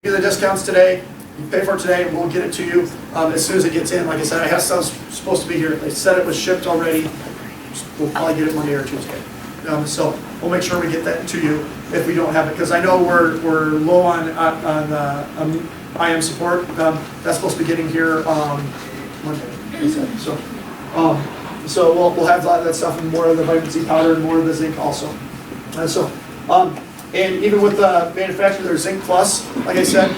Do the discounts today. You pay for it today, and we'll get it to you as soon as it gets in. Like I said, I have stuff supposed to be here. They said it was shipped already. We'll probably get it Monday or Tuesday. So we'll make sure we get that to you if we don't have it, because I know we're low on IM support. That's supposed to be getting here Monday. So we'll have a lot of that stuff and more of the vitamin C powder and more of the zinc also. And even with the manufacturer, there's Zinc Plus, like I said.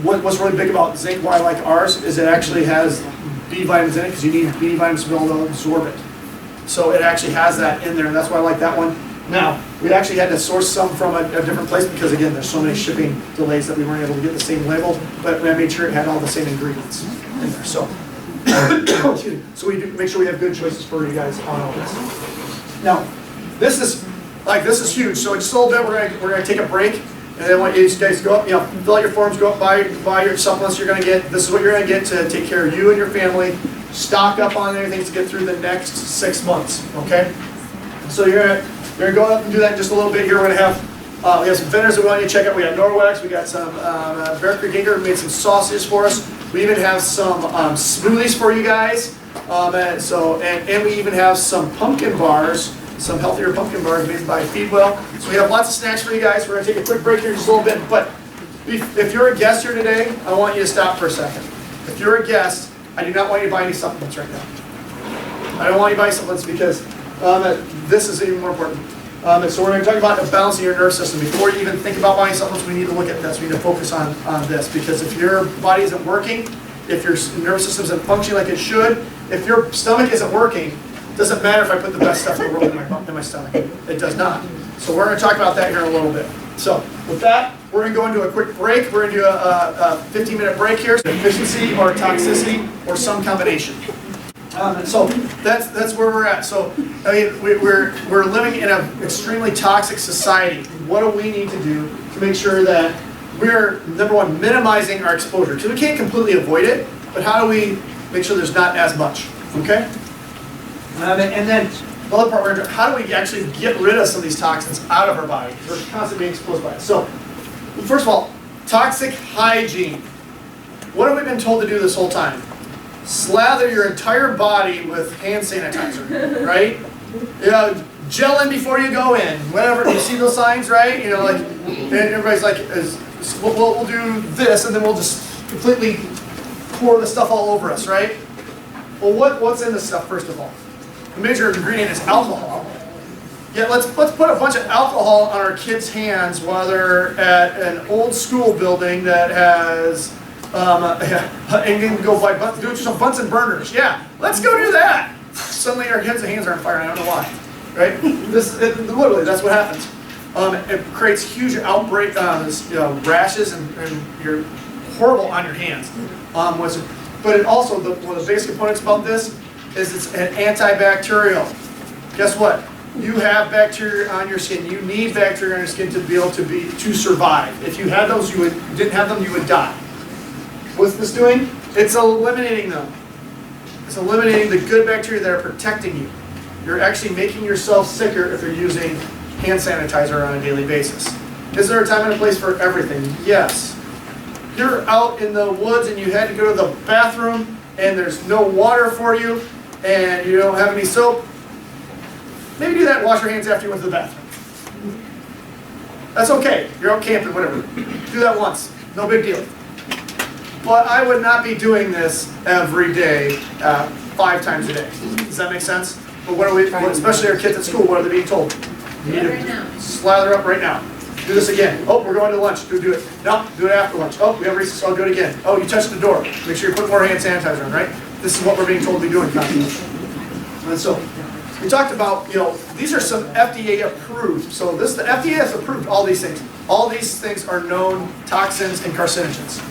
What's really big about zinc, why I like ours, is it actually has B vitamins in it, because you need B vitamins to be able to absorb it. So it actually has that in there, and that's why I like that one. Now, we actually had to source some from a different place because, again, there's so many shipping delays that we weren't able to get the same label, but I made sure it had all the same ingredients in there. So, so we do make sure we have good choices for you guys on all this. Now, this is huge. So just a little bit, we're gonna take a break, and then I want you guys to go up, fill out your forms, go up, buy your supplements you're gonna get. This is what you're gonna get to take care of you and your family. Stock up on anything to get through the next 6 months. Okay. So you're gonna go up and do that in just a little bit here. We're gonna have we have some vendors that we want you to check out. We got Norwex, we got some Bear Creek Acre made some sausages for us. We even have some smoothies for you guys. And we even have some pumpkin bars. Some healthier pumpkin bars made by Feedwell. So we have lots of snacks for you guys. We're going to take a quick break here in just a little bit. But if you're a guest here today, I want you to stop for a second. If you're a guest, I do not want you to buy any supplements right now. I don't want you to buy supplements because this is even more important. So we're going to talk about balancing your nerve system. Before you even think about buying supplements, we need to look at this. We need to focus on this, because if your body isn't working, if your nervous system isn't functioning like it should, if your stomach isn't working, it doesn't matter if I put the best stuff in the world in my stomach. It does not. So we're going to talk about that here in a little bit. So with that, we're going to go into a quick break. We're going to do a 15-minute break here. Efficiency or toxicity or some combination. So that's where we're at. So I mean, we're living in an extremely toxic society. What do we need to do to make sure that we're, number one, minimizing our exposure? Because we can't completely avoid it, but how do we make sure there's not as much? Okay. And then the other part, how do we actually get rid of some of these toxins out of our body? Because we're constantly being exposed by it. So, first of all, toxic hygiene. What have we been told to do this whole time? Slather your entire body with hand sanitizer, right? Gel in before you go in. Whatever. You see those signs, right? And everybody's like, we'll do this, and then we'll just completely pour the stuff all over us, right? Well, what's in this stuff, first of all? The major ingredient is alcohol. Yeah, let's put a bunch of alcohol on our kids' hands while they're at an old school building that has, and you can go do some Bunsen burners. Yeah, let's go do that. Suddenly our kids' hands are on fire, and I don't know why. Right? Literally, that's what happens. It creates huge outbreak, rashes, and you're horrible on your hands. But it also, one of the biggest components about this is it's an antibacterial. Guess what? You have bacteria on your skin. You need bacteria on your skin to be able to survive. If you had those, didn't have them, you would die. What's this doing? It's eliminating them. It's eliminating the good bacteria that are protecting you. You're actually making yourself sicker if you're using hand sanitizer on a daily basis. Is there a time and a place for everything? Yes. You're out in the woods and you had to go to the bathroom and there's no water for you and you don't have any soap, maybe do that and wash your hands after you went to the bathroom. That's okay. You're out camping, whatever. Do that once. No big deal. But I would not be doing this every day, 5 times a day. Does that make sense? But what are we, especially our kids at school, what are they being told? You need to slather up right now. Do this again. Oh, we're going to lunch. Do it. No, do it after lunch. Oh, we have recess. I'll do it again. Oh, you touched the door. Make sure you put more hand sanitizer on, right? This is what we're being told to be doing constantly. And so, we talked about, these are some FDA approved. So the FDA has approved all these things. All these things are known toxins and carcinogens.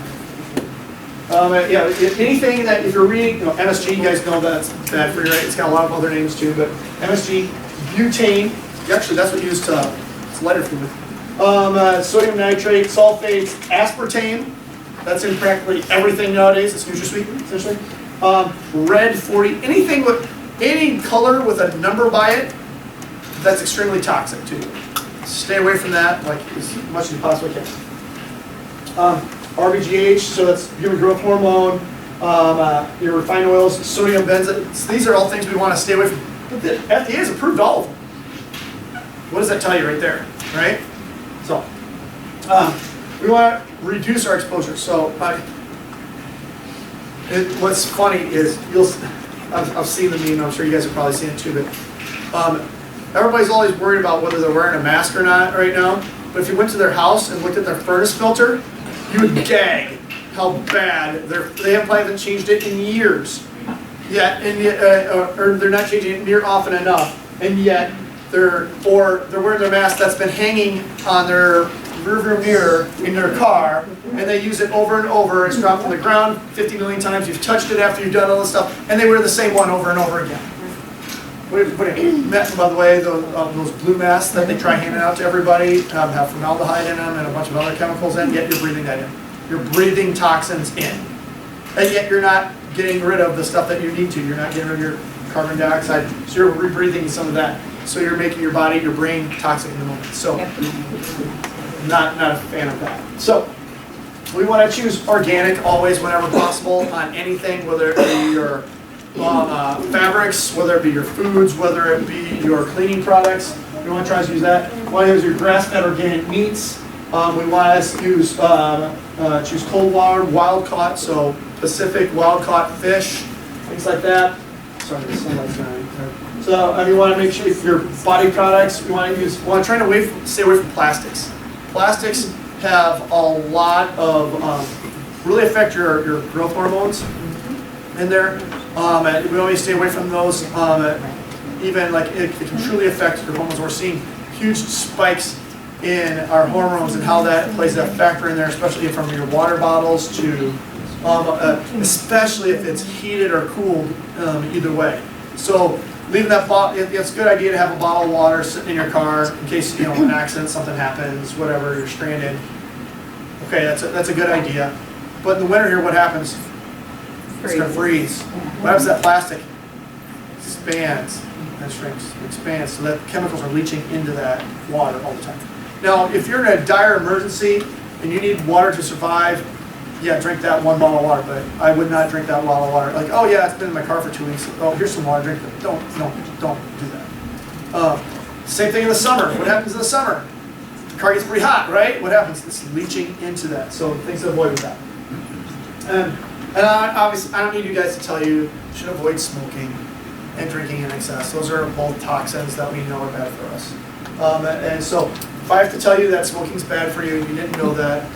Anything that, if you're reading, MSG, you guys know that's bad for you, right? It's got a lot of other names too, but MSG, butane, actually that's what you use it's lighter fluid. Sodium nitrate, sulfates, aspartame, that's in practically everything nowadays. It's NutraSweet, essentially. Red 40, anything with any color with a number by it, that's extremely toxic to you. Stay away from that like as much as you possibly can. RBGH, so that's human growth hormone, your refined oils, sodium benzoate. These are all things we want to stay away from. But the FDA has approved all of them. What does that tell you right there, right? So, we want to reduce our exposure. So, what's funny is, I've seen the meme, I'm sure you guys have probably seen it too, but everybody's always worried about whether they're wearing a mask or not right now. But if you went to their house and looked at their furnace filter, you would gag how bad they haven't changed it in years. Yet, or they're not changing it near often enough, and yet they're wearing their mask that's been hanging on their rearview mirror in their car, and they use it over and over. It's dropped on the ground 50 million times. You've touched it after you've done all this stuff, and they wear the same one over and over again. By the way, those blue masks that they try handing out to everybody have formaldehyde in them and a bunch of other chemicals in, yet you're breathing that in. You're breathing toxins in. And yet you're not getting rid of the stuff that you need to. You're not getting rid of your carbon dioxide, so you're rebreathing some of that. So you're making your body, your brain toxic in the moment. So, not a fan of that. So, we want to choose organic always whenever possible on anything, whether it be your fabrics, whether it be your foods, whether it be your cleaning products. We want to try to use that. We want to use your grass-fed organic meats. We want to use choose cold water, wild caught, so Pacific wild caught fish, things like that. Sorry, the sunlight's not. So you want to make sure your body products. We want to try to stay away from plastics. Plastics have a lot of really affect your growth hormones in there. And we always stay away from those. Even like it can truly affect your hormones. We're seeing huge spikes in our hormones and how that plays a factor in there, especially from your water bottles to, especially if it's heated or cooled, either way. So leaving that bottle, it's a good idea to have a bottle of water sitting in your car in case an accident, something happens, whatever, you're stranded. Okay, that's a good idea. But in the winter here, what happens? It's going to freeze. What happens to that plastic? It expands and shrinks, expands, so that chemicals are leaching into that water all the time. Now, if you're in a dire emergency and you need water to survive, yeah, drink that one bottle of water, but I would not drink that bottle of water. Like, oh yeah, it's been in my car for 2 weeks. Oh, here's some water, drink it. Don't do that. Same thing in the summer. What happens in the summer? The car gets pretty hot, right? What happens? It's leaching into that. So things to avoid with that. And obviously, I don't need you guys to tell you should avoid smoking and drinking in excess. Those are both toxins that we know are bad for us. And so, if I have to tell you that smoking's bad for you and you didn't know that,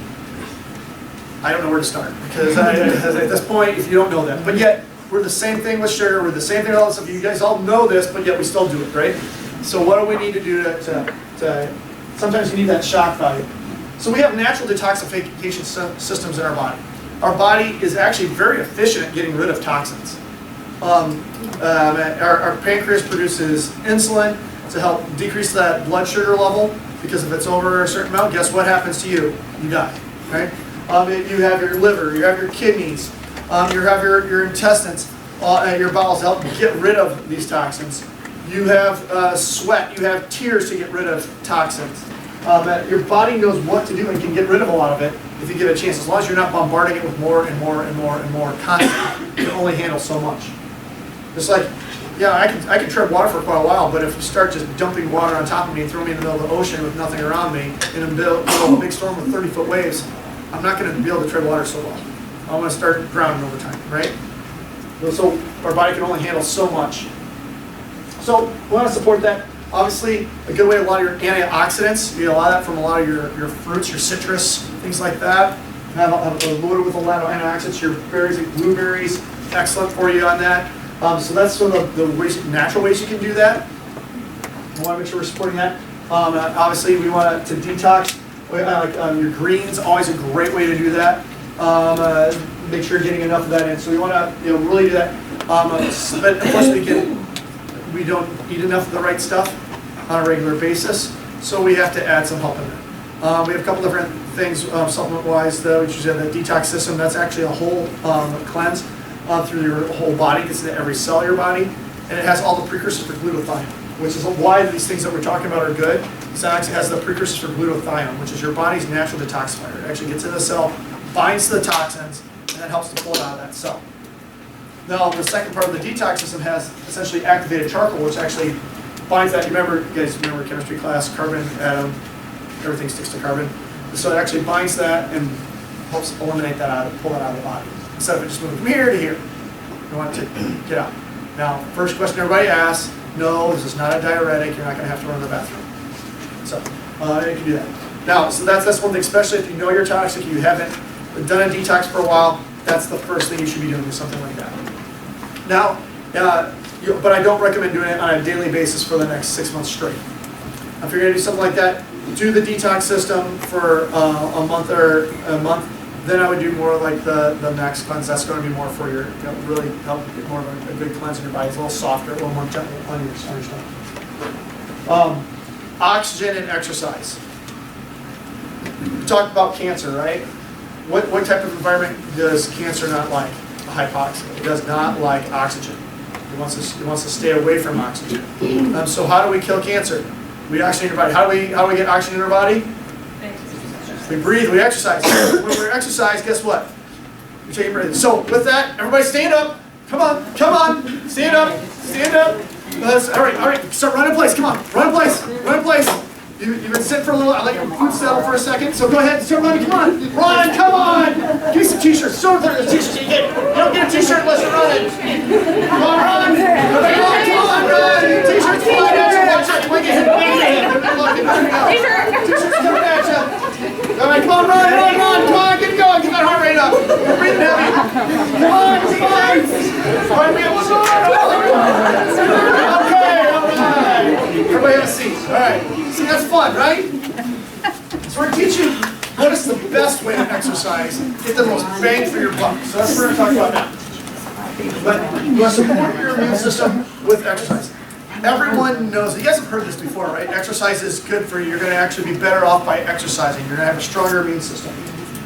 I don't know where to start. Because at this point, if you don't know that. But yet, we're the same thing with sugar, we're the same thing with all this stuff. You guys all know this, but yet we still do it, right? So what do we need to do to sometimes you need that shock value. So we have natural detoxification systems in our body. Our body is actually very efficient at getting rid of toxins. Our pancreas produces insulin to help decrease that blood sugar level, because if it's over a certain amount, guess what happens to you? You die, right? You have your liver, you have your kidneys, you have your intestines, your bowels to help get rid of these toxins. You have sweat, you have tears to get rid of toxins. Your body knows what to do and can get rid of a lot of it if you give it a chance. As long as you're not bombarding it with more and more and more and more constantly, you can only handle so much. It's like, yeah, I can tread water for quite a while, but if you start just dumping water on top of me and throw me in the middle of the ocean with nothing around me, in the middle of a big storm with 30-foot waves, I'm not going to be able to tread water so well. I'm going to start drowning over time, right? So our body can only handle so much. So we want to support that. Obviously, a good way, a lot of your antioxidants, you get a lot of that from a lot of your fruits, your citrus, things like that. Have loaded with a lot of antioxidants. Your berries and blueberries, excellent for you on that. So that's some of the natural ways you can do that. We want to make sure we're supporting that. Obviously, we want to detox. Your greens, always a great way to do that. Make sure you're getting enough of that in. So we want to really do that. But of course, we don't eat enough of the right stuff on a regular basis, so we have to add some help in there. We have a couple different things supplement-wise, though, which is the detox system. That's actually a whole cleanse through your whole body. It gets into every cell of your body, and it has all the precursors for glutathione, which is why these things that we're talking about are good. Xanax has the precursors for glutathione, which is your body's natural detoxifier. It actually gets in the cell, binds to the toxins, and then helps to pull it out of that cell. Now, the second part of the detox system has essentially activated charcoal, which actually binds that. You guys remember chemistry class, carbon, atom, everything sticks to carbon. So it actually binds that and helps eliminate that pull that out of the body. Instead of it just moving from here to here. You want it to get out. Now, first question everybody asks, no, this is not a diuretic, you're not going to have to run to the bathroom. So, you can do that. Now, so that's one thing, especially if you know you're toxic, you haven't done a detox for a while, that's the first thing you should be doing, is something like that. Now, but I don't recommend doing it on a daily basis for the next 6 months straight. If you're going to do something like that, do the detox system for a month or a month. Then I would do more like the max cleanse. That's going to be more for your, really help get more of a good cleanse in your body. It's a little softer, a little more gentle on your stomach. Oxygen and exercise. We talked about cancer, right? What type of environment does cancer not like? Hypoxia. It does not like oxygen. It wants to stay away from oxygen. So how do we kill cancer? We oxygenate your body. How do we get oxygen in our body? We breathe, we exercise. When we exercise, guess what? We take a breath. So with that, everybody stand up. Come on, stand up, stand up. All right, start running in place, come on, run in place, run in place. You've been sitting for a little, I let your food settle for a second, so go ahead, start running, come on, run, come on. Give me some t-shirts, show them the t-shirts you get. You don't get a t-shirt unless you're running. Come on, run, come on, run. T-shirts flying at you, watch out, you might get hit. T-shirts coming at you. All right, come on, run, come on, get going, get that heart rate up. You're breathing heavy. Come on. All right, we have one more. Okay, all right. Everybody have a seat. All right. See, that's fun, right? So we're going to teach you what is the best way to exercise, get the most bang for your buck. So that's what we're going to talk about now. But you want to support your immune system with exercise. Everyone knows, you guys have heard this before, right? Exercise is good for you. You're going to actually be better off by exercising. You're going to have a stronger immune system.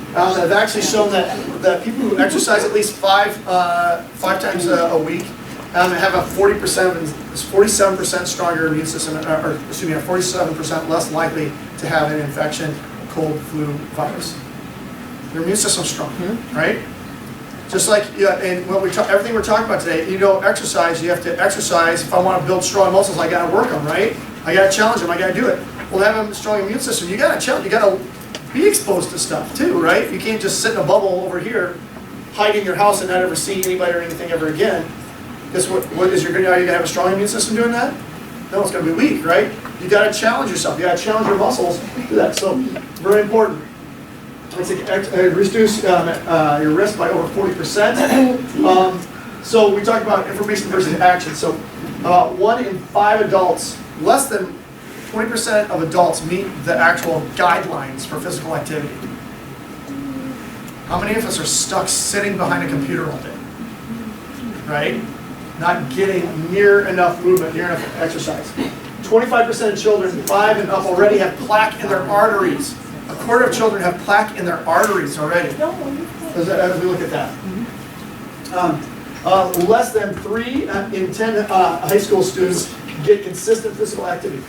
They've actually shown that people who exercise at least five times a week have a 47% stronger immune system, or excuse me, a 47% less likely to have an infection, cold, flu, virus. Your immune system's strong, right? Just like, and everything we're talking about today, exercise, you have to exercise. If I want to build strong muscles, I got to work them, right? I got to challenge them, I got to do it. Well, to have a strong immune system, you got to challenge, you got to be exposed to stuff too, right? You can't just sit in a bubble over here, hide in your house and not ever see anybody or anything ever again. Guess what is are you going to have a strong immune system doing that? No, it's going to be weak, right? You got to challenge yourself. You got to challenge your muscles to do that. So, very important. Reduce your risk by over 40%. So we talked about information versus action. So about 1 in 5 adults, less than 20% of adults meet the actual guidelines for physical activity. How many of us are stuck sitting behind a computer all day? Right? Not getting near enough movement, near enough exercise. 25% of children 5 and up already have plaque in their arteries. A quarter of children have plaque in their arteries already. As we look at that. Less than 3 in 10 high school students get consistent physical activity.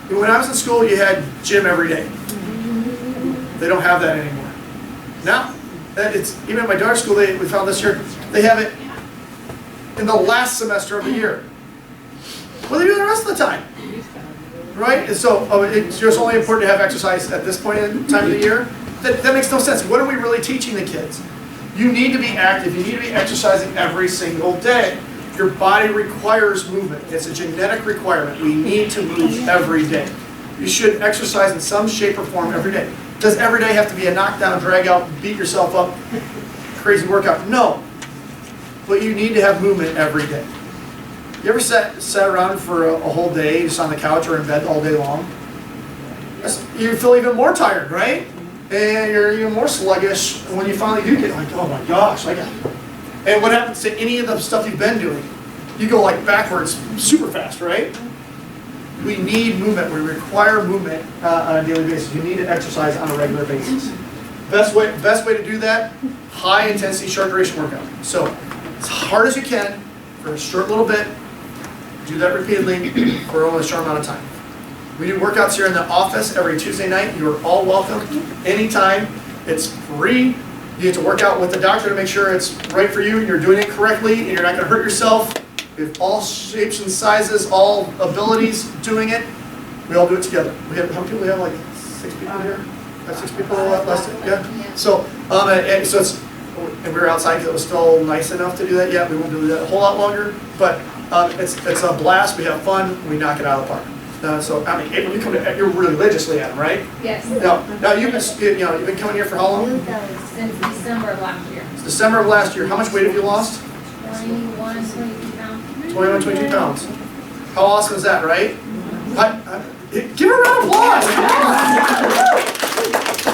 When I was in school, you had gym every day. They don't have that anymore. Now, even at my daughter's school, we found this year, they have it in the last semester of the year. What do they do the rest of the time? Right? And so it's just only important to have exercise at this point in time of the year? That makes no sense. What are we really teaching the kids? You need to be active. You need to be exercising every single day. Your body requires movement. It's a genetic requirement. We need to move every day. You should exercise in some shape or form every day. Does every day have to be a knockdown, drag out, beat yourself up, crazy workout? No. But you need to have movement every day. You ever sat around for a whole day, just on the couch or in bed all day long? You feel even more tired, right? And you're even more sluggish when you finally do get like, oh my gosh, and what happens to any of the stuff you've been doing? You go like backwards super fast, right? We need movement. We require movement on a daily basis. You need to exercise on a regular basis. Best way to do that, high intensity, short duration workout. So as hard as you can for a short little bit. Do that repeatedly for only a short amount of time. We do workouts here in the office every Tuesday night. You are all welcome anytime. It's free. You get to work out with the doctor to make sure it's right for you, you're doing it correctly, and you're not going to hurt yourself. We have all shapes and sizes, all abilities doing it. We all do it together. We have, how many people? We have like 6 people here? Got 6 people last time? Yeah? So, so it's, and we were outside because it was still nice enough to do that. Yeah, we won't do that a whole lot longer, but it's a blast. We have fun. We knock it out of the park. So, I mean, when you come to, you're religiously at them, right? Yes. Now you've been coming here for how long? Since December of last year. It's December of last year. How much weight have you lost? 21, 22 pounds. 21, 22 pounds. How awesome is that, right? Give her a round of applause.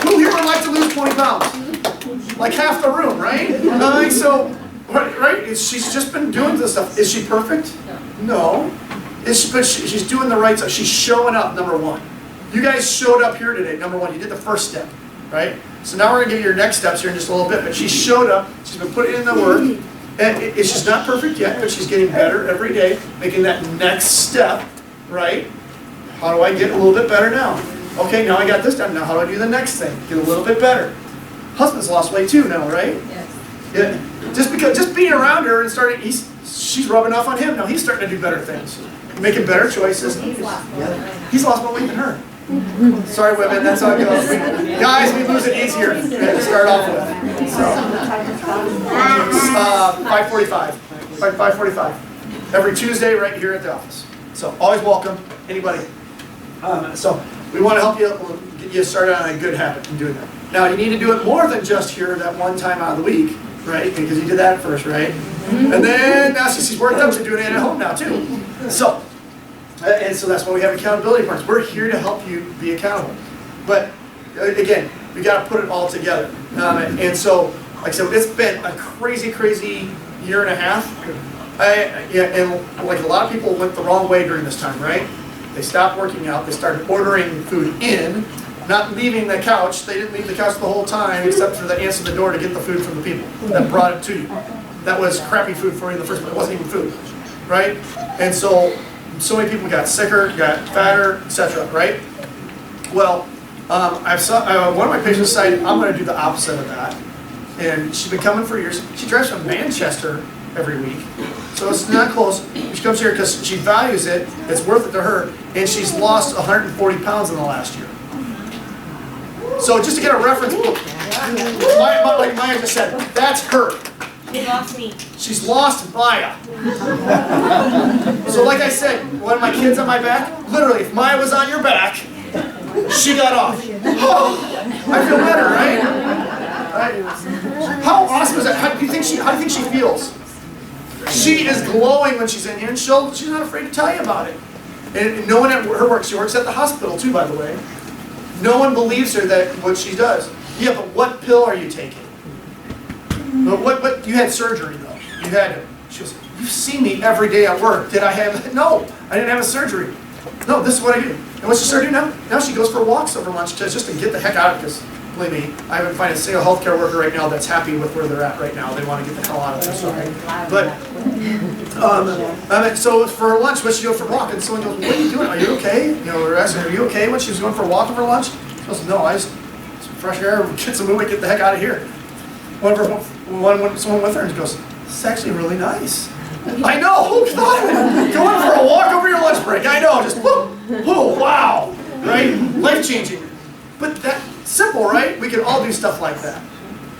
Who here would like to lose 20 pounds? Like half the room, right? Right? She's just been doing this stuff. Is she perfect? No. But she's doing the right stuff. She's showing up, number one. You guys showed up here today, number one. You did the first step, right? So now we're going to get your next steps here in just a little bit. But she showed up. She's been putting in the work. And she's not perfect yet, but she's getting better every day, making that next step, right? How do I get a little bit better now? Okay, now I got this done. Now how do I do the next thing? Get a little bit better. Husband's lost weight too now, right? Yes. Yeah. Just being around her and she's rubbing off on him. Now he's starting to do better things, making better choices. He's lost more weight. He's lost more weight than her. Sorry, women, that's how it goes. Guys, we lose it easier to start off with. So, 5:45. 5:45. Every Tuesday, right here at the office. So, always welcome, anybody. So, we want to help you get you started on a good habit in doing that. Now, you need to do it more than just here that one time out of the week, right? Because you did that first, right? And then now she's worked up to doing it at home now too. So. And so that's why we have accountability partners. We're here to help you be accountable. But again, we got to put it all together. And so, like I said, it's been a crazy, crazy year and a half. And like a lot of people went the wrong way during this time, right? They stopped working out. They started ordering food in, not leaving the couch. They didn't leave the couch the whole time except for the answer the door to get the food from the people that brought it to you. That was crappy food for you in the first place. It wasn't even food, right? And so many people got sicker, got fatter, etc. Right? Well, one of my patients decided I'm going to do the opposite of that, and she's been coming for years. She drives from Manchester every week, so it's not close. She comes here because she values it. It's worth it to her, and she's lost 140 pounds in the last year. So just to get a reference, like Maya just said, that's her. She lost me. She's lost Maya. So like I said, one of my kids on my back, literally, if Maya was on your back, she got off. Oh, I feel better, right? How awesome is that? How do you think she feels? She is glowing when she's in here, and she's not afraid to tell you about it. And no one at her work, she works at the hospital too, by the way. No one believes her that what she does. Yeah, but what pill are you taking? But what, you had surgery though. You had it. She goes, you see me every day at work. Did I have, no, I didn't have a surgery. No, this is what I do. And what's she start doing now? Now she goes for walks over lunch just to get the heck out of it, because believe me, I haven't found a single healthcare worker right now that's happy with where they're at right now. They want to get the hell out of there. Sorry. But, so for lunch, when she goes for a walk, and someone goes, what are you doing? Are you okay? You know, we're asking, are you okay when she was going for a walk over lunch? She goes, no, I just, some fresh air, get some movement, get the heck out of here. Someone with her and she goes, this is actually really nice. I know, who thought of it? Going for a walk over your lunch break. I know, just whoop, whoa, wow, right? Life-changing. But that's simple, right? We can all do stuff like that.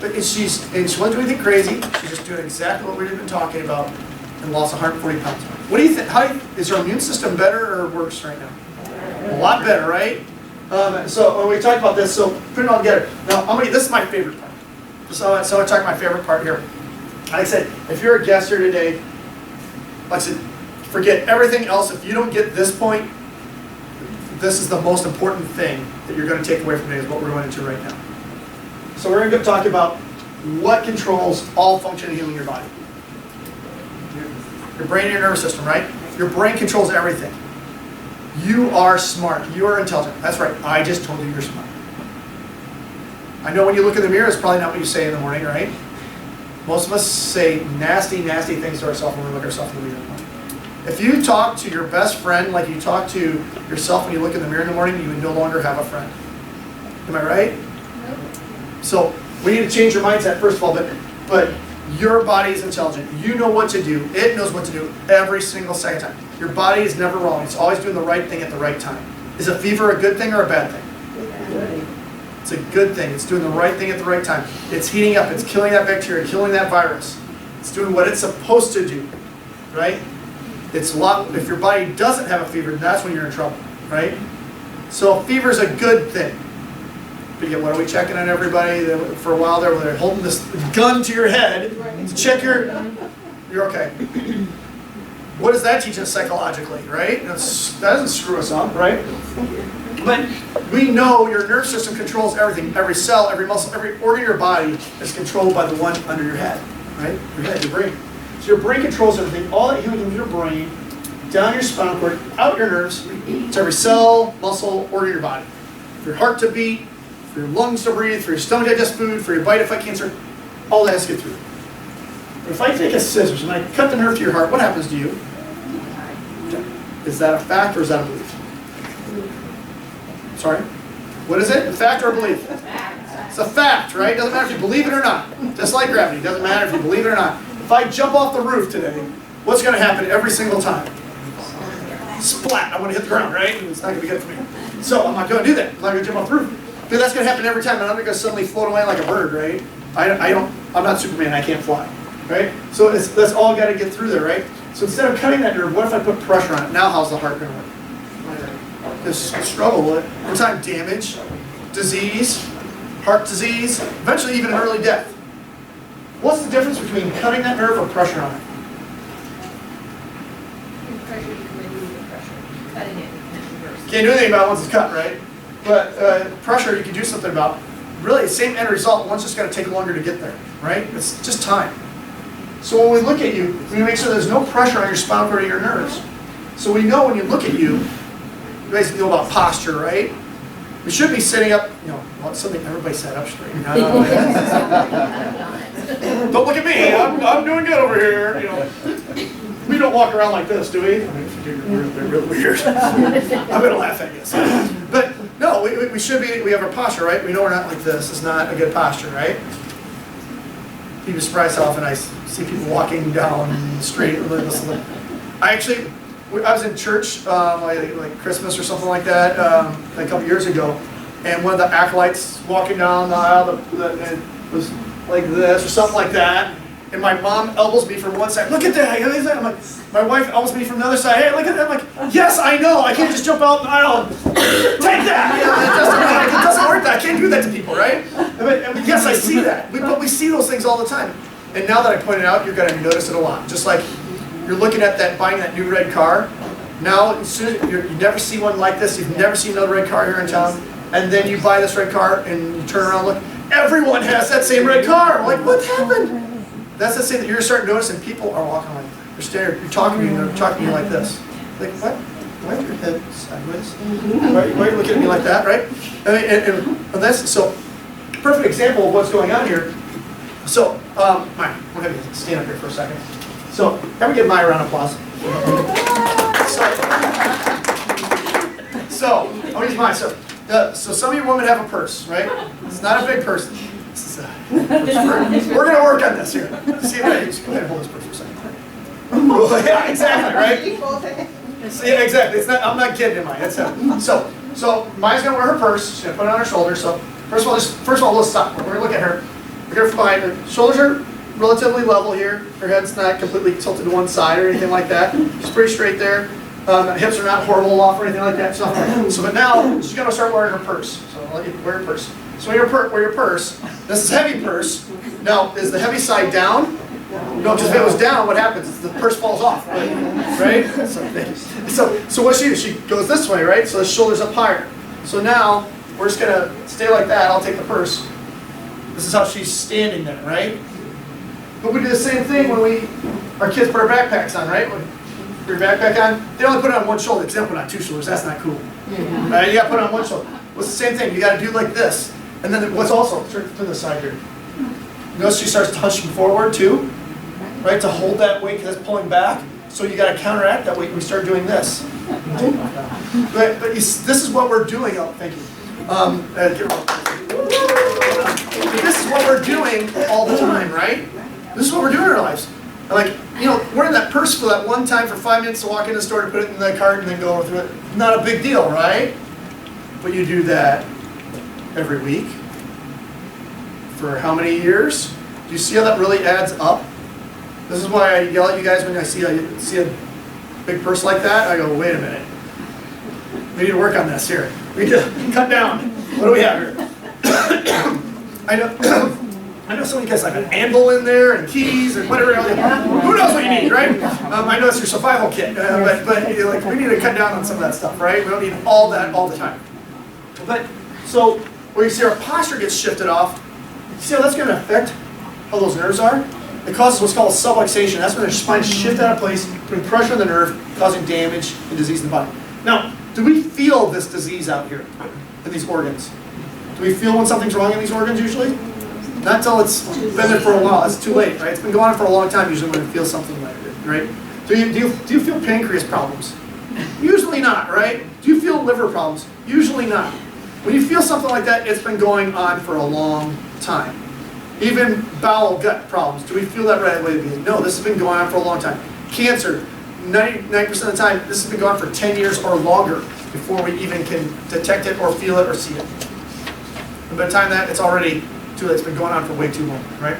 But she wasn't doing anything crazy. She's just doing exactly what we've been talking about and lost 140 pounds. What do you think? Is her immune system better or worse right now? A lot better, right? So when we talked about this, so put it all together. Now, this is my favorite part. So I talk about my favorite part here. Like I said, if you're a guest here today, like I said, forget everything else. If you don't get this point, this is the most important thing that you're going to take away from today is what we're going into right now. So we're going to talk about what controls all functioning in your body. Your brain and your nervous system, right? Your brain controls everything. You are smart. You are intelligent. That's right. I just told you you're smart. I know when you look in the mirror, it's probably not what you say in the morning, right? Most of us say nasty, nasty things to ourselves when we look at ourselves in the mirror. If you talk to your best friend like you talk to yourself when you look in the mirror in the morning, you would no longer have a friend. Am I right? So we need to change your mindset first of all, but your body is intelligent. You know what to do. It knows what to do every single second time. Your body is never wrong. It's always doing the right thing at the right time. Is a fever a good thing or a bad thing? It's a good thing. It's doing the right thing at the right time. It's heating up. It's killing that bacteria, killing that virus. It's doing what it's supposed to do, right? It's a lot. If your body doesn't have a fever, that's when you're in trouble, right? So fever is a good thing. But yet, what are we checking on everybody? For a while there, where they're holding this gun to your head to check you're okay. What does that teach us psychologically, right? That doesn't screw us up, right? But we know your nerve system controls everything. Every cell, every muscle, every organ of your body is controlled by the one under your head, right? Your head, your brain. So your brain controls everything. All that healing comes to your brain, down your spinal cord, out your nerves, to every cell, muscle, organ of your body. For your heart to beat, for your lungs to breathe, for your stomach to digest food, for your body to fight cancer, all that has to get through. But if I take a scissors and I cut the nerve to your heart, what happens to you? Is that a fact or is that a belief? Sorry? What is it? A fact or a belief? It's a fact, right? Doesn't matter if you believe it or not. Just like gravity. Doesn't matter if you believe it or not. If I jump off the roof today, what's going to happen every single time? Splat. I'm going to hit the ground, right? It's not going to be good for me. So I'm not going to do that. I'm not going to jump off the roof. But that's going to happen every time. And I'm not going to suddenly float away like a bird, right? I'm not Superman. I can't fly, right? So that's all got to get through there, right? So instead of cutting that nerve, what if I put pressure on it? Now how's the heart going to work? This struggle with it. Over time, damage, disease, heart disease, eventually even an early death. What's the difference between cutting that nerve or pressure on it? Pressure, you can remove the pressure. Cutting it, you can reverse. Can't do anything about it once it's cut, right? But pressure, you can do something about. Really, same end result. One's just got to take longer to get there, right? It's just time. So when we look at you, we make sure there's no pressure on your spinal cord or your nerves. So we know when you look at you, you basically know about posture, right? We should be sitting up, something everybody sat up straight. Don't look at me, I'm doing good over here. We don't walk around like this, do we? I mean, if you do, you're really weird. I'm going to laugh at you. But no, we should be, we have our posture, right? We know we're not like this. It's not a good posture, right? You'd be surprised how often I see people walking down the street. I was in church like Christmas or something like that a couple years ago, and one of the acolytes walking down the aisle it was like this or something like that, and my mom elbows me from one side. Look at that! I'm like, my wife elbows me from the other side. Hey, look at that! I'm like, yes, I know. I can't just jump out the aisle and take that. It doesn't work. That I can't do that to people, right? And yes, I see that. But we see those things all the time. And now that I pointed out, you're going to notice it a lot. Just like you're looking at buying that new red car. Now, as soon as you never see one like this, you've never seen another red car here in town, and then you buy this red car and you turn around and look, everyone has that same red car. Like, what happened? That's the same that you're starting to notice, and people are walking like, they're staring, you're talking to me, and they're talking to you like this. Like, what? Why is your head sideways? Why are you looking at me like that, right? And that's, so, perfect example of what's going on here. So, Maya, we're going to stand up here for a second. So, can we give Maya a round of applause? So I'm going to use mine. So some of you women have a purse, right? It's not a big purse. This is we're going to work on this here. See, go ahead and hold this purse for a second. Yeah, exactly, right? Yeah, exactly. It's not. I'm not kidding, am I? That's how. So Maya's going to wear her purse. She's going to put it on her shoulder. So first of all, let's stop. We're going to look at her. We're going to find her shoulders are relatively level here. Her head's not completely tilted to one side or anything like that. She's pretty straight there. Hips are not horrible off or anything like that. So, but now she's going to start wearing her purse. So I'll let you wear your purse. So wear your purse. This is a heavy purse. Now, is the heavy side down? No, because if it was down, what happens? The purse falls off, right? So what she does? She goes this way, right? So the shoulder's up higher. So now we're just going to stay like that. I'll take the purse. This is how she's standing there, right? But we do the same thing when our kids put our backpacks on, right? Put your backpack on, they only put it on one shoulder, because they don't put it on two shoulders. That's not cool. Yeah. Right? You got to put it on one shoulder. Well, it's the same thing. You got to do like this. And then what's also, turn to the side here. Notice she starts touching forward too, right? To hold that weight because it's pulling back. So you got to counteract that. We start doing this. But this is what we're doing. Oh, thank you. This is what we're doing all the time, right? This is what we're doing in our lives. Like, we're in that purse for that one time for 5 minutes to walk in the store to put it in the cart and then go through it. Not a big deal, right? But you do that every week. For how many years? Do you see how that really adds up? This is why I yell at you guys when I see a big purse like that. I go, wait a minute. We need to work on this here. We need to cut down. What do we have here? I know some of you guys have an anvil in there and keys and whatever else. Who knows what you need, right? I know it's your survival kit, but we need to cut down on some of that stuff, right? We don't need all that all the time. But so where you see our posture gets shifted off, you see how that's going to affect how those nerves are? It causes what's called subluxation. That's when their spine shifts out of place, putting pressure on the nerve, causing damage and disease in the body. Now, do we feel this disease out here in these organs? Do we feel when something's wrong in these organs usually? Not until it's been there for a while. It's too late, right? It's been going on for a long time usually when it feels something like it, right? Do you feel pancreas problems? Usually not, right? Do you feel liver problems? Usually not. When you feel something like that, it's been going on for a long time. Even bowel, gut problems. Do we feel that right away? No, this has been going on for a long time. Cancer, 99% of the time, this has been going on for 10 years or longer before we even can detect it or feel it or see it. And by the time that, it's already too late. It's been going on for way too long, right?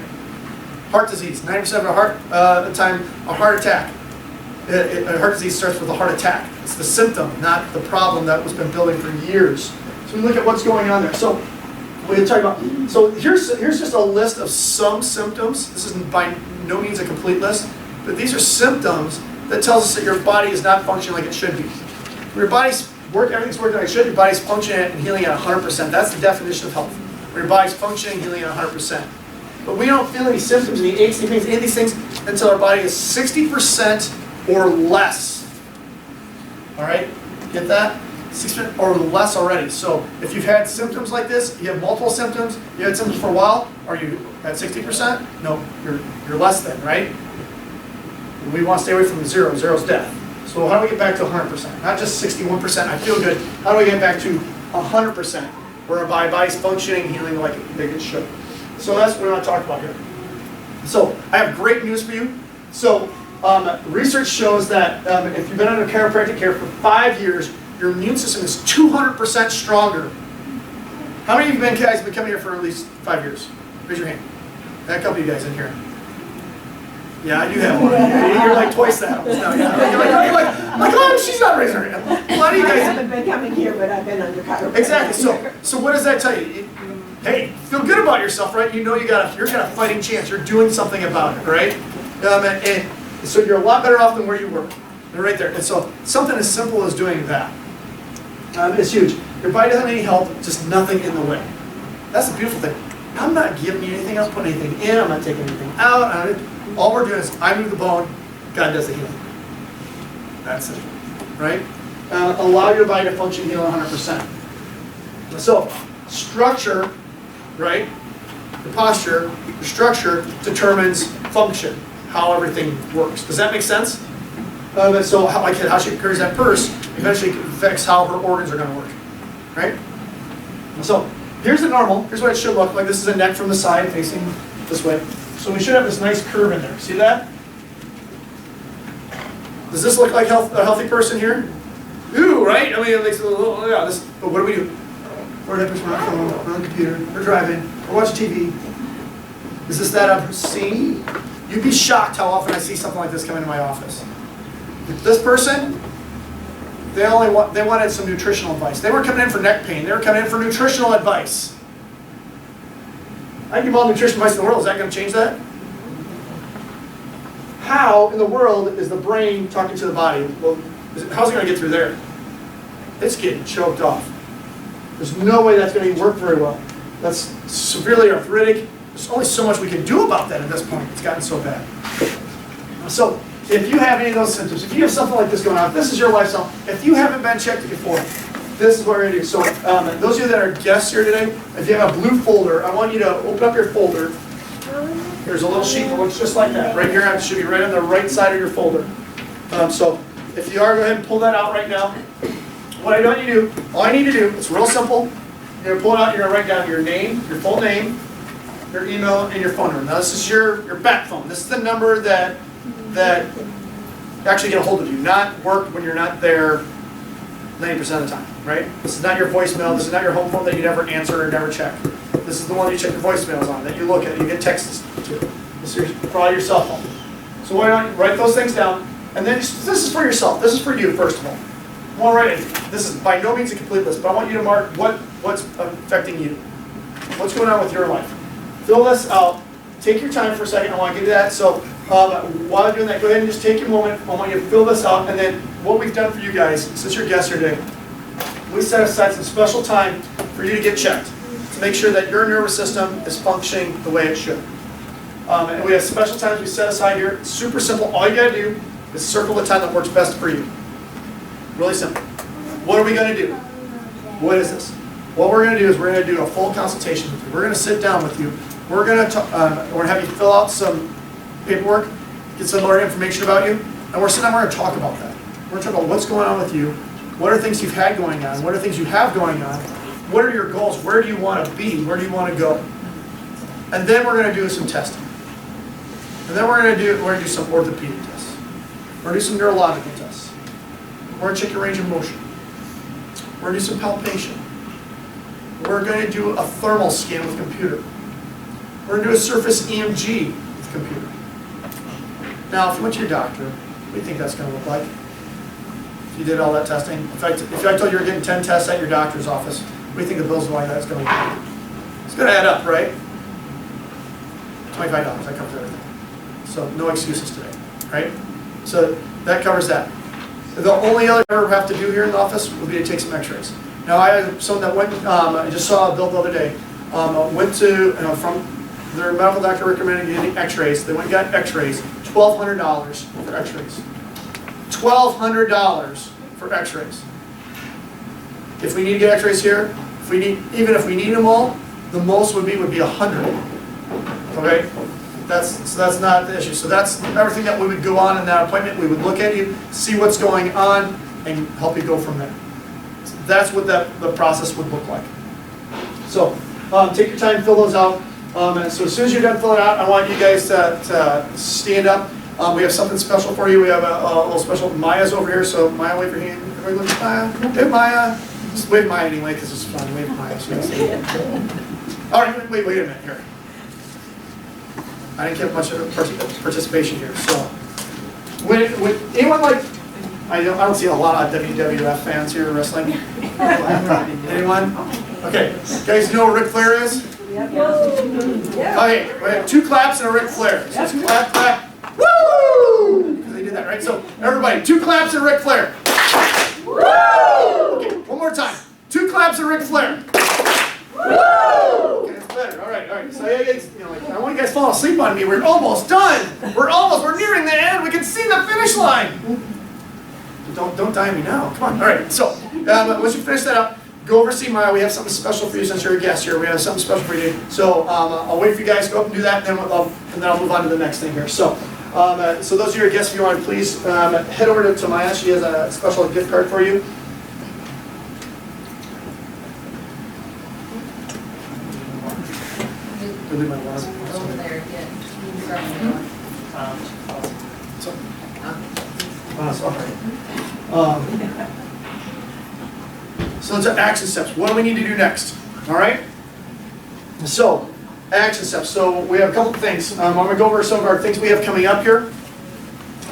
Heart disease, 90% of the time, a heart attack. Heart disease starts with a heart attack. It's the symptom, not the problem that was been building for years. So we look at what's going on there. So we're talking about. So here's just a list of some symptoms. This is by no means a complete list, but these are symptoms that tells us that your body is not functioning like it should be. When your body's everything's working like it should. Your body's functioning and healing at 100%. That's the definition of health. When your body's functioning, healing at 100%. But we don't feel any symptoms, any aches, any pains, any of these things until our body is 60% or less. All right, get that? 60% or less already. So if you've had symptoms like this, you have multiple symptoms, you had symptoms for a while, are you at 60%? No, you're less than, right? We want to stay away from zero. Zero's death. So how do we get back to 100%? Not just 61%, I feel good. How do we get back to 100%? Where our body's functioning, healing like it should. So that's what we want to talk about here. So I have great news for you. So research shows that if you've been under chiropractic care for 5 years, your immune system is 200% stronger. How many of you guys have been coming here for at least 5 years? Raise your hand. A couple of you guys in here. Yeah, you have one. You're like twice that almost now. Yeah. You're like, oh, she's not raising her hand. A lot of you guys I haven't been coming here, but I've been under chiropractic. Exactly. So what does that tell you? Hey, feel good about yourself, right? You know you're got a fighting chance. You're doing something about it, right? And so you're a lot better off than where you were. They're right there. And so something as simple as doing that is huge. Your body doesn't need help, just nothing in the way. That's the beautiful thing. I'm not giving you anything. I'm not putting anything in. I'm not taking anything out. All we're doing is I move the bone. God does the healing. That's it, right? Allow your body to function, heal 100%. So structure, right? The posture, the structure determines function, how everything works. Does that make sense? So how she carries that purse eventually affects how her organs are going to work, right? So here's the normal. Here's what it should look like. This is a neck from the side facing this way. So we should have this nice curve in there. See that? Does this look like a healthy person here? Ooh, right? I mean, it makes a little, yeah. But what do? We're on the computer. We're driving. We're watching TV. Is this that obscene? You'd be shocked how often I see something like this come into my office. This person, they wanted some nutritional advice. They weren't coming in for neck pain. They were coming in for nutritional advice. I give all nutrition advice in the world. Is that going to change that? How in the world is the brain talking to the body? Well, how's it going to get through there? It's getting choked off. There's no way that's going to work very well. That's severely arthritic. There's only so much we can do about that at this point. It's gotten so bad. So if you have any of those symptoms, if you have something like this going on, if this is your lifestyle, if you haven't been checked before, this is what we're going to do. So those of you that are guests here today, if you have a blue folder, I want you to open up your folder. There's a little sheet that looks just like that. Right here, it should be right on the right side of your folder. So if you are, go ahead and pull that out right now. What I want you to do, all I need to do, it's real simple. You're gonna pull it out, you're gonna write down your name, your full name, your email, and your phone number. Now this is your back phone. This is the number that actually get a hold of you, not work when you're not there 90% of the time, right? This is not your voicemail, this is not your home phone that you never answer or never check. This is the one you check your voicemails on, that you look at, you get texts to. This is probably your cell phone. So why don't you write those things down, and then this is for yourself, this is for you first of all. I want to write it. This is by no means a complete list, but I want you to mark what's affecting you. What's going on with your life. Fill this out. Take your time for a second. I want to give you that. So while you're doing that, go ahead and just take a moment. I want you to fill this out. And then what we've done for you guys, since you're guests here today, we set aside some special time for you to get checked to make sure that your nervous system is functioning the way it should. And we have special times we set aside here. It's super simple. All you got to do is circle the time that works best for you. Really simple. What are we going to do? What is this? What we're going to do is we're going to do a full consultation with you. We're going to sit down with you. We're going to have you fill out some paperwork, get some more information about you, and we're sitting down. We're going to talk about that. We're going to talk about what's going on with you. What are things you've had going on? What are things you have going on? What are your goals? Where do you want to be? Where do you want to go? And then we're going to do some testing. And then we're going to do some orthopedic tests. We're going to do some neurological tests. We're going to check your range of motion. We're going to do some palpation. We're going to do a thermal scan with computer. We're going to do a surface EMG with computer. Now, if you went to your doctor, what do you think that's going to look like? If you did all that testing? In fact, if I told you were getting 10 tests at your doctor's office, what do you think the bills like that's going to look like? It's going to add up, right? $25, that covers everything. So no excuses today, right? So that covers that. The only other thing we have to do here in the office would be to take some x-rays. Now I had someone that went, I just saw a bill the other day, went to, from their medical doctor recommended getting x-rays. They went and got x-rays, $1,200 for x-rays. $1,200 for x-rays. If we need to get x-rays here, even if we need them all, the most would be 100. Okay? So that's not the issue. So that's everything that we would go on in that appointment. We would look at you, see what's going on, and help you go from there. So that's what the process would look like. So take your time, fill those out. And so as soon as you're done filling out, I want you guys to stand up. We have something special for you. We have a little special. Maya's over here, so Maya, wave your hand. Everybody look at Maya. Hey, Maya. Just wave Maya anyway, because it's fun. Wave Maya. All right, wait a minute here. I didn't get much of a participation here. So, would anyone like? I don't see a lot of WWF fans here wrestling. Anyone? Okay, you guys know what Ric Flair is? Yep. Okay, we have 2 claps and a Ric Flair. So just clap, clap, woo! Because they did that, right? So everybody, 2 claps and Ric Flair. Woo! Okay, one more time. 2 claps and Ric Flair. Woo! Okay, that's better. All right. So I want you guys to fall asleep on me. We're almost done. We're nearing the end. We can see the finish line. Don't die on me now. Come on. All right. So once you finish that up, go over to see Maya. We have something special for you since you're a guest here. We have something special for you. So I'll wait for you guys to go up and do that, and then I'll move on to the next thing here. So so those of you guests, if you want to please head over to Maya. She has a special gift card for you. Over there again. So it's action steps. What do we need to do next? All right? So, action steps. So we have a couple of things. I'm going to go over some of our things we have coming up here.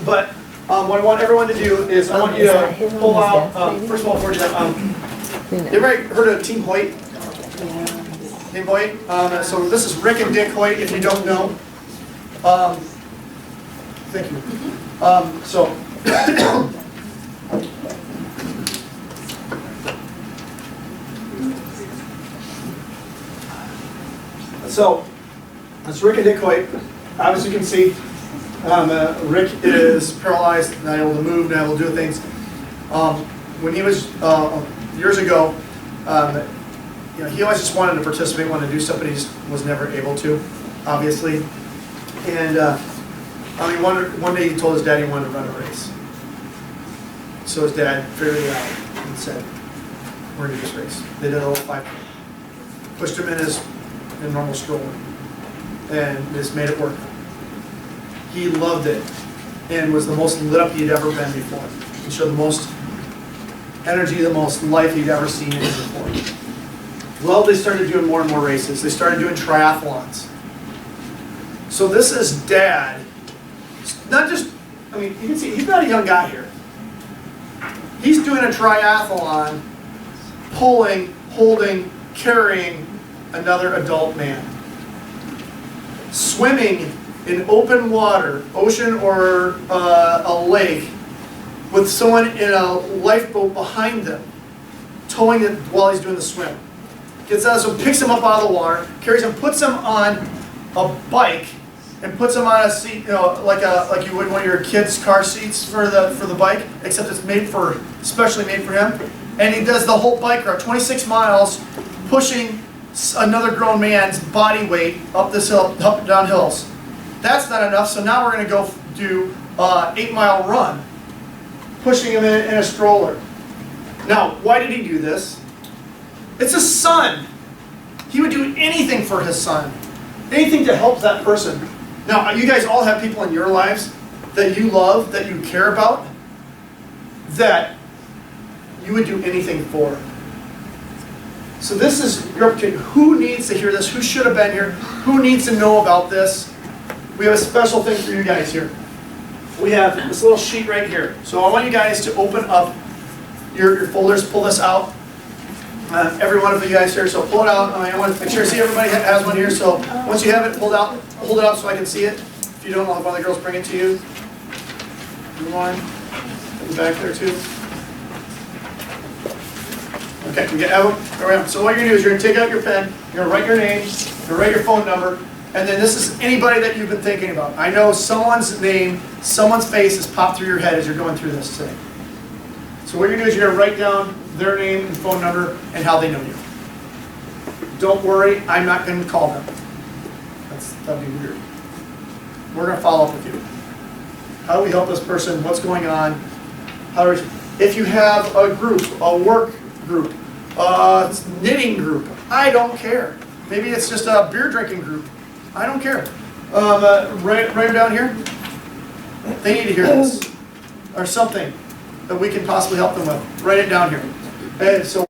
But what I want everyone to do is I want you to pull out, first of all, before you do that, everybody heard of Team Hoyt? Team Hoyt? So this is Rick and Dick Hoyt, if you don't know. Thank you. So that's Rick and Dick Hoyt. Obviously you can see Rick is paralyzed, not able to move, not able to do things. When he was, years ago, he always just wanted to participate, wanted to do stuff, but he just was never able to, obviously. And one day he told his dad he wanted to run a race. So his dad figured it out and said, we're gonna do this race. They did a little 5K. Pushed him in a normal stroller and just made it work. He loved it and was the most lit up he'd ever been before. He showed the most energy, the most life he'd ever seen in it before. Well, they started doing more and more races. They started doing triathlons. So this is Dad. Not just, I mean, you can see, he's not a young guy here. He's doing a triathlon, pulling, holding, carrying another adult man. Swimming in open water, ocean or a lake, with someone in a lifeboat behind them, towing it while he's doing the swim. Gets out, so picks him up out of the water, carries him, puts him on a bike, and puts him on a seat, you know, like you would one of your kids' car seats for the bike, except it's especially made for him. And he does the whole bike route, 26 miles, pushing another grown man's body weight up this hill, up and down hills. That's not enough, so now we're going to go do an 8-mile run, pushing him in a stroller. Now, why did he do this? It's his son. He would do anything for his son. Anything to help that person. Now, you guys all have people in your lives that you love, that you care about, that you would do anything for. So this is your opportunity. Who needs to hear this? Who should have been here? Who needs to know about this? We have a special thing for you guys here. We have this little sheet right here. So I want you guys to open up your folders, pull this out. Every one of you guys here, so pull it out. I want to make sure I see everybody has one here. So once you have it pulled out, hold it up so I can see it. If you don't, I'll have one of the girls bring it to you. One. Put it back there too. Okay, we get out around. So what you're gonna do is you're gonna take out your pen, you're gonna write your name, you're gonna write your phone number, and then this is anybody that you've been thinking about. I know someone's name, someone's face has popped through your head as you're going through this today. So what you're gonna do is you're gonna write down their name and phone number and how they know you. Don't worry, I'm not gonna call them. That'd be weird. We're gonna follow up with you. How do we help this person? What's going on? If you have a group, a work group, a knitting group, I don't care. Maybe it's just a beer drinking group. I don't care. Write them down here. They need to hear this. Or something that we can possibly help them with. Write it down here. And so